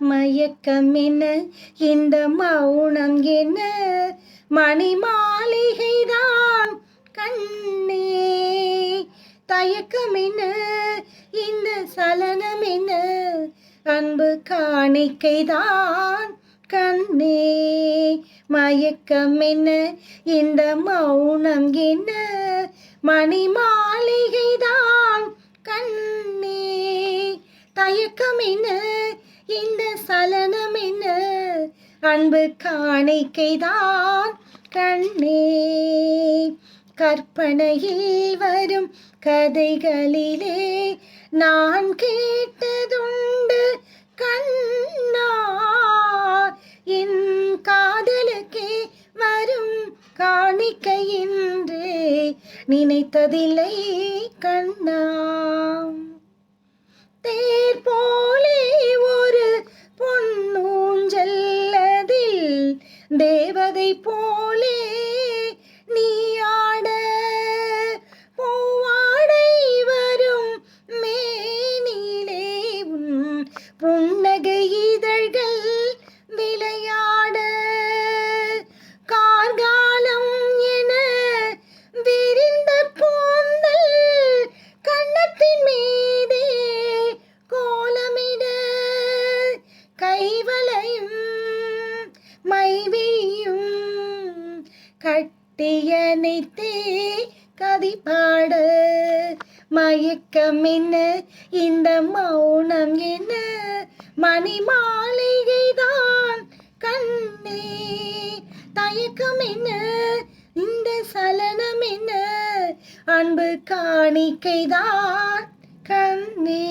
மயக்கம் என்ன, இந்த மௌனம் என்ன, மணி மாளிகைதான் கண்ணே. தயக்கம் என்ன, இந்த சலனம் என்ன, அன்பு காணிக்கைதான் கண்ணே. மயக்கம் என்ன, இந்த மௌனம் என்ன, மணி மாளிகைதான் கண்ணே. தயக்கம் என்ன, இந்த சலனம் என்ன, அன்பு காணிக்கைதான் கண்ணே. கற்பனையில் வரும் கதைகளிலே நான் கேட்டதுண்டு கண்ணா, என் காதலுக்கே வரும் காணிக்கை என்று நினைத்ததில்லை கண்ணா. தேர் போலே ஒரு பொன்னூஞ்சல், அதில் தேவதை போலே நீ ஆட, பூவாடை வரும் மேனிலே உன் புன்னகை இதழ்கள் விளையாட, கார்காலம் என விரிந்த கூந்தல் கன்னத்தின் மீதே கோலமிட, கைவளையும் மைவியும் கட்டியணைத்தே கதி பாட. மயக்கம் என்ன, இந்த மௌனம் என்ன, மணி மாளிகைதான் கண்ணே. தயக்கம் என்ன, இந்த சலனம் என்ன, அன்பு காணிக்கைதான் கண்ணே.